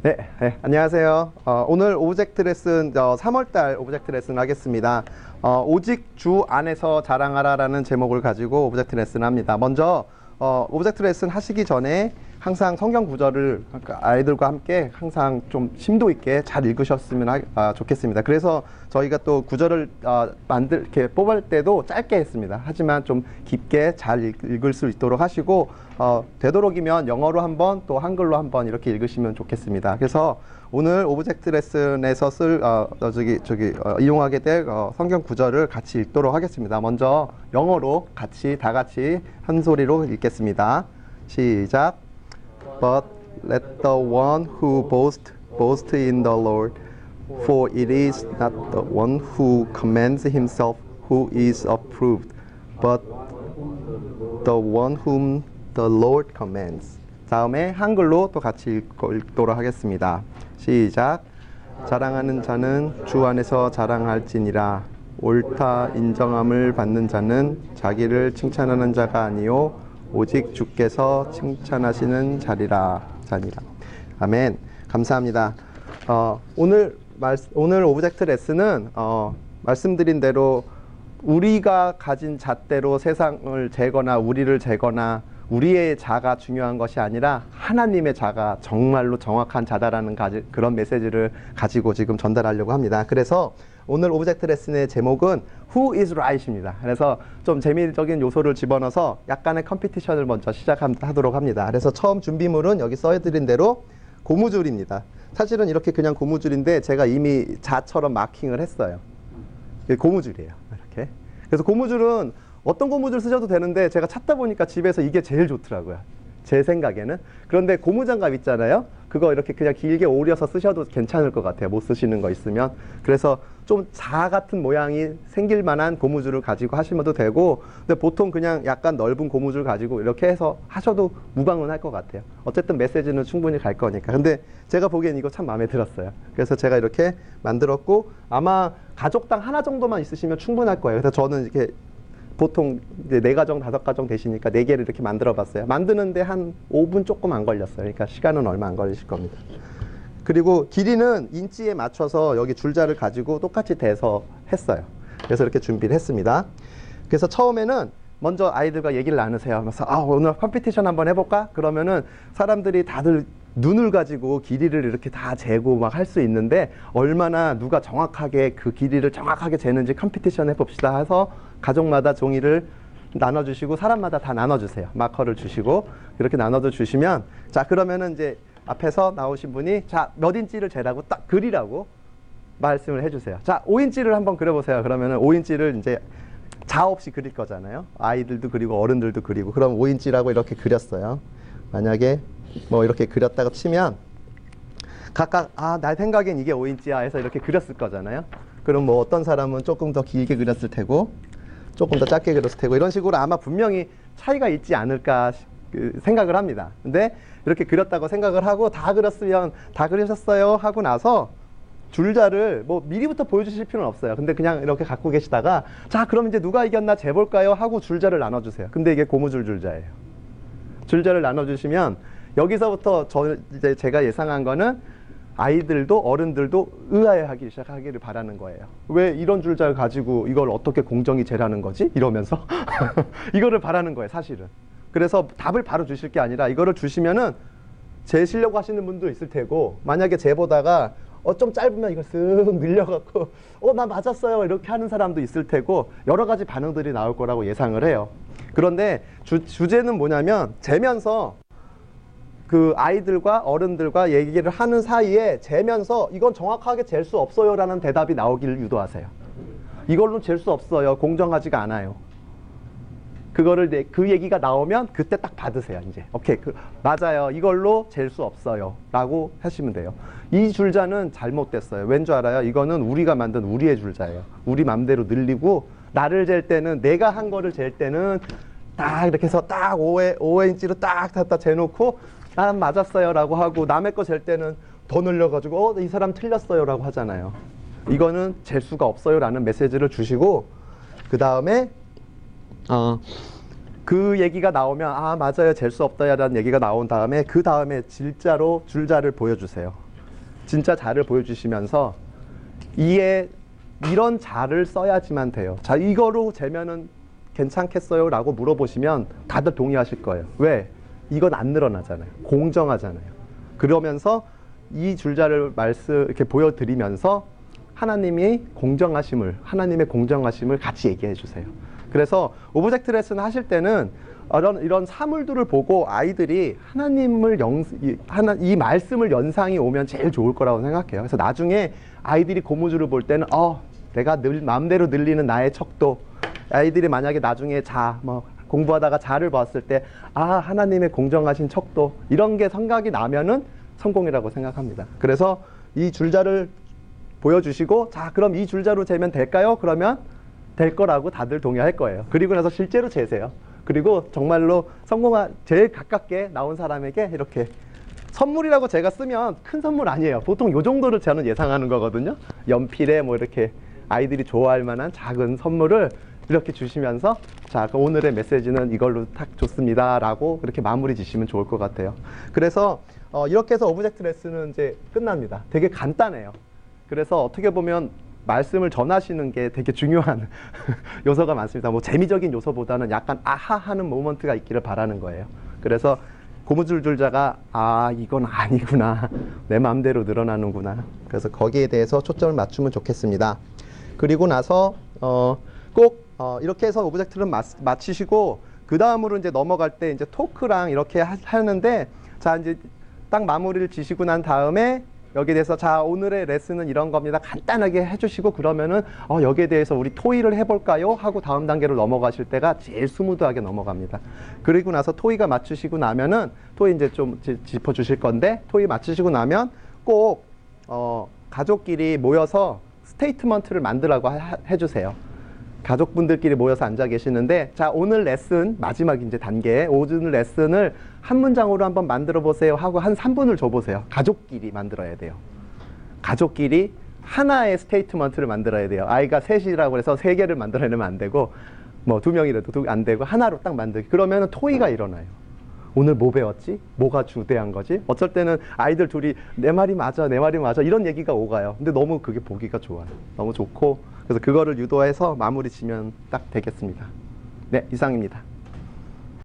네, 안녕하세요. 오늘 오브젝트 레슨 3월달 오브젝트 레슨 하겠습니다. 오직 주 안에서 자랑하라라는 제목을 가지고 오브젝트 레슨 합니다. 먼저 오브젝트 레슨 하시기 전에 항상 성경 구절을 아이들과 함께 항상 좀 심도 있게 잘 읽으셨으면 좋겠습니다. 그래서 저희가 또 구절을 이렇게 뽑을 때도 짧게 했습니다. 하지만 좀 깊게 잘 읽을 수 있도록 하시고 되도록이면 영어로 한번 또 한글로 한번 이렇게 읽으시면 좋겠습니다. 그래서 오늘 오브젝트 레슨에서 이용하게 될 성경 구절을 같이 읽도록 하겠습니다. 먼저 영어로 다 같이 한 소리로 읽겠습니다. 시작. But let the one who boast in the Lord, for it is not the one who commends himself who is approved, but the one whom the Lord commands. 다음에 한글로 또 같이 읽도록 하겠습니다. 시작. 자랑하는 자는 주 안에서 자랑할지니라. 옳다 인정함을 받는 자는 자기를 칭찬하는 자가 아니요 오직 주께서 칭찬하시는 자니라. 아멘. 감사합니다. 오늘 오브젝트 레슨은 말씀드린 대로 우리가 가진 잣대로 세상을 재거나 우리를 재거나 우리의 자가 중요한 것이 아니라 하나님의 자가 정말로 정확한 자다라는 그런 메시지를 가지고 지금 전달하려고 합니다. 그래서 오늘 오브젝트 레슨의 제목은 Who is Right입니다. 그래서 좀 재미적인 요소를 집어넣어서 약간의 컴피티션을 먼저 시작하도록 합니다. 그래서 처음 준비물은 여기 써드린 대로 고무줄입니다. 사실은 이렇게 그냥 고무줄인데 제가 이미 자처럼 마킹을 했어요. 이게 고무줄이에요. 이렇게. 그래서 고무줄은 어떤 고무줄 쓰셔도 되는데 제가 찾다 보니까 집에서 이게 제일 좋더라고요. 제 생각에는. 그런데 고무장갑 있잖아요. 그거 이렇게 그냥 길게 오려서 쓰셔도 괜찮을 것 같아요. 못 쓰시는 거 있으면. 그래서 좀 자 같은 모양이 생길 만한 고무줄을 가지고 하시면 되고, 근데 보통 그냥 약간 넓은 고무줄 가지고 이렇게 해서 하셔도 무방할 것 같아요. 어쨌든 메시지는 충분히 갈 거니까. 근데 제가 보기엔 이거 참 마음에 들었어요. 그래서 제가 이렇게 만들었고, 아마 가족당 하나 정도만 있으시면 충분할 거예요. 그래서 저는 이렇게 보통 이제 4가정, 5가정 되시니까 4개를 이렇게 만들어 봤어요. 만드는데 한 5분 조금 안 걸렸어요. 그러니까 시간은 얼마 안 걸리실 겁니다. 그리고 길이는 인치에 맞춰서 여기 줄자를 가지고 똑같이 대서 했어요. 그래서 이렇게 준비를 했습니다. 그래서 처음에는 먼저 아이들과 얘기를 나누세요. 그래서 오늘 컴피티션 한번 해볼까? 그러면은 사람들이 다들 눈을 가지고 길이를 이렇게 다 재고 막 할 수 있는데 얼마나 누가 정확하게 그 길이를 정확하게 재는지 컴피티션 해봅시다 해서 가족마다 종이를 나눠주시고 사람마다 다 나눠주세요. 마커를 주시고 이렇게 나눠서 주시면 자 그러면은 이제 앞에서 나오신 분이 자 몇 인치를 재라고 딱 그리라고 말씀을 해주세요. 자 5인치를 한번 그려보세요. 그러면은 5인치를 이제 자 없이 그릴 거잖아요. 아이들도 그리고 어른들도 그리고 그럼 5인치라고 이렇게 그렸어요. 만약에 뭐 이렇게 그렸다고 치면 각각 나 생각엔 이게 5인치야 해서 이렇게 그렸을 거잖아요. 그럼 뭐 어떤 사람은 조금 더 길게 그렸을 테고 조금 더 짧게 그렸을 테고 이런 식으로 아마 분명히 차이가 있지 않을까 생각을 합니다. 근데 이렇게 그렸다고 생각을 하고 다 그렸으면 다 그리셨어요 하고 나서 줄자를 뭐 미리부터 보여주실 필요는 없어요. 근데 그냥 이렇게 갖고 계시다가 자 그럼 이제 누가 이겼나 재볼까요 하고 줄자를 나눠주세요. 근데 이게 고무줄 줄자예요. 줄자를 나눠주시면 여기서부터 이제 제가 예상한 거는 아이들도 어른들도 의아해하기 시작하기를 바라는 거예요. 왜 이런 줄자를 가지고 이걸 어떻게 공정히 재라는 거지? 이러면서 이거를 바라는 거예요, 사실은. 그래서 답을 바로 주실 게 아니라 이거를 주시면은 재시려고 하시는 분도 있을 테고 만약에 재보다가 좀 짧으면 이거 쓱 늘려갖고 나 맞았어요 이렇게 하는 사람도 있을 테고 여러 가지 반응들이 나올 거라고 예상을 해요. 그런데 주제는 뭐냐면 재면서 그 아이들과 어른들과 얘기를 하는 사이에 재면서 이건 정확하게 잴 수 없어요 라는 대답이 나오기를 유도하세요. 이걸로 잴 수 없어요. 공정하지가 않아요. 그 얘기가 나오면 그때 딱 받으세요. 이제 오케이 맞아요. 이걸로 잴 수 없어요 라고 하시면 돼요. 이 줄자는 잘못됐어요. 왠 줄 알아요? 이거는 우리가 만든 우리의 줄자예요. 우리 맘대로 늘리고 나를 잴 때는 내가 한 거를 잴 때는 딱 이렇게 해서 딱 5인치로 딱 갖다 재놓고 난 맞았어요 라고 하고 남의 거 잴 때는 더 늘려가지고 이 사람 틀렸어요 라고 하잖아요. 이거는 잴 수가 없어요 라는 메시지를 주시고 그 다음에 그 얘기가 나오면 맞아요 잴 수 없다라는 얘기가 나온 다음에 그 다음에 줄자를 보여주세요. 진짜 자를 보여주시면서 이런 자를 써야지만 돼요. 자, 이거로 재면은 괜찮겠어요? 라고 물어보시면 다들 동의하실 거예요. 왜? 이건 안 늘어나잖아요. 공정하잖아요. 그러면서 이 줄자를 이렇게 보여드리면서 하나님의 공정하심을 같이 얘기해 주세요. 그래서 오브젝트 레슨 하실 때는 이런 사물들을 보고 아이들이 이 말씀을 연상이 오면 제일 좋을 거라고 생각해요. 그래서 나중에 아이들이 고무줄을 볼 때는 내가 마음대로 늘리는 나의 척도, 아이들이 만약에 나중에 공부하다가 자를 봤을 때 하나님의 공정하신 척도, 이런 게 생각이 나면은 성공이라고 생각합니다. 그래서 이 줄자를 보여주시고, 자, 그럼 이 줄자로 재면 될까요? 그러면 될 거라고 다들 동의할 거예요. 그리고 나서 실제로 재세요. 그리고 정말로 제일 가깝게 나온 사람에게 이렇게 선물이라고 제가 쓰면 큰 선물 아니에요. 보통 요 정도를 저는 예상하는 거거든요. 연필에 이렇게 아이들이 좋아할 만한 작은 선물을 이렇게 주시면서, 자, 오늘의 메시지는 이걸로 딱 좋습니다 라고 그렇게 마무리 지시면 좋을 것 같아요. 그래서 이렇게 해서 오브젝트 레슨은 이제 끝납니다. 되게 간단해요. 그래서 어떻게 보면 말씀을 전하시는 게 되게 중요한 요소가 많습니다. 재미적인 요소보다는 약간 아하 하는 모먼트가 있기를 바라는 거예요. 그래서 고무줄 줄자가 이건 아니구나, 내 마음대로 늘어나는구나, 그래서 거기에 대해서 초점을 맞추면 좋겠습니다. 그리고 나서 꼭 이렇게 해서 오브젝트를 마치시고, 그 다음으로 이제 넘어갈 때 이제 토크랑 이렇게 하는데, 자, 이제 딱 마무리를 지시고 난 다음에 여기에 대해서, 자, 오늘의 레슨은 이런 겁니다, 간단하게 해주시고, 그러면은 여기에 대해서 우리 토의를 해볼까요? 하고 다음 단계로 넘어가실 때가 제일 스무드하게 넘어갑니다. 그리고 나서 토의가 맞추시고 나면은, 토의 이제 좀 짚어주실 건데, 토의 맞추시고 나면 꼭 가족끼리 모여서 스테이트먼트를 만들라고 해주세요. 가족분들끼리 모여서 앉아 계시는데, 자, 오늘 레슨 마지막 이제 단계, 오늘 레슨을 한 문장으로 한번 만들어 보세요 하고 한 3분을 줘보세요. 가족끼리 만들어야 돼요. 가족끼리 하나의 스테이트먼트를 만들어야 돼요. 아이가 셋이라고 해서 3개를 만들어내면 안 되고, 2명이라도 안 되고 하나로 딱 만들기. 그러면 토의가 일어나요. 오늘 뭐 배웠지? 뭐가 주대한 거지? 어쩔 때는 아이들 둘이 내 말이 맞아 이런 얘기가 오가요. 근데 너무 그게 보기가 좋아요. 너무 좋고, 그래서 그거를 유도해서 마무리 지면 딱 되겠습니다. 네, 이상입니다.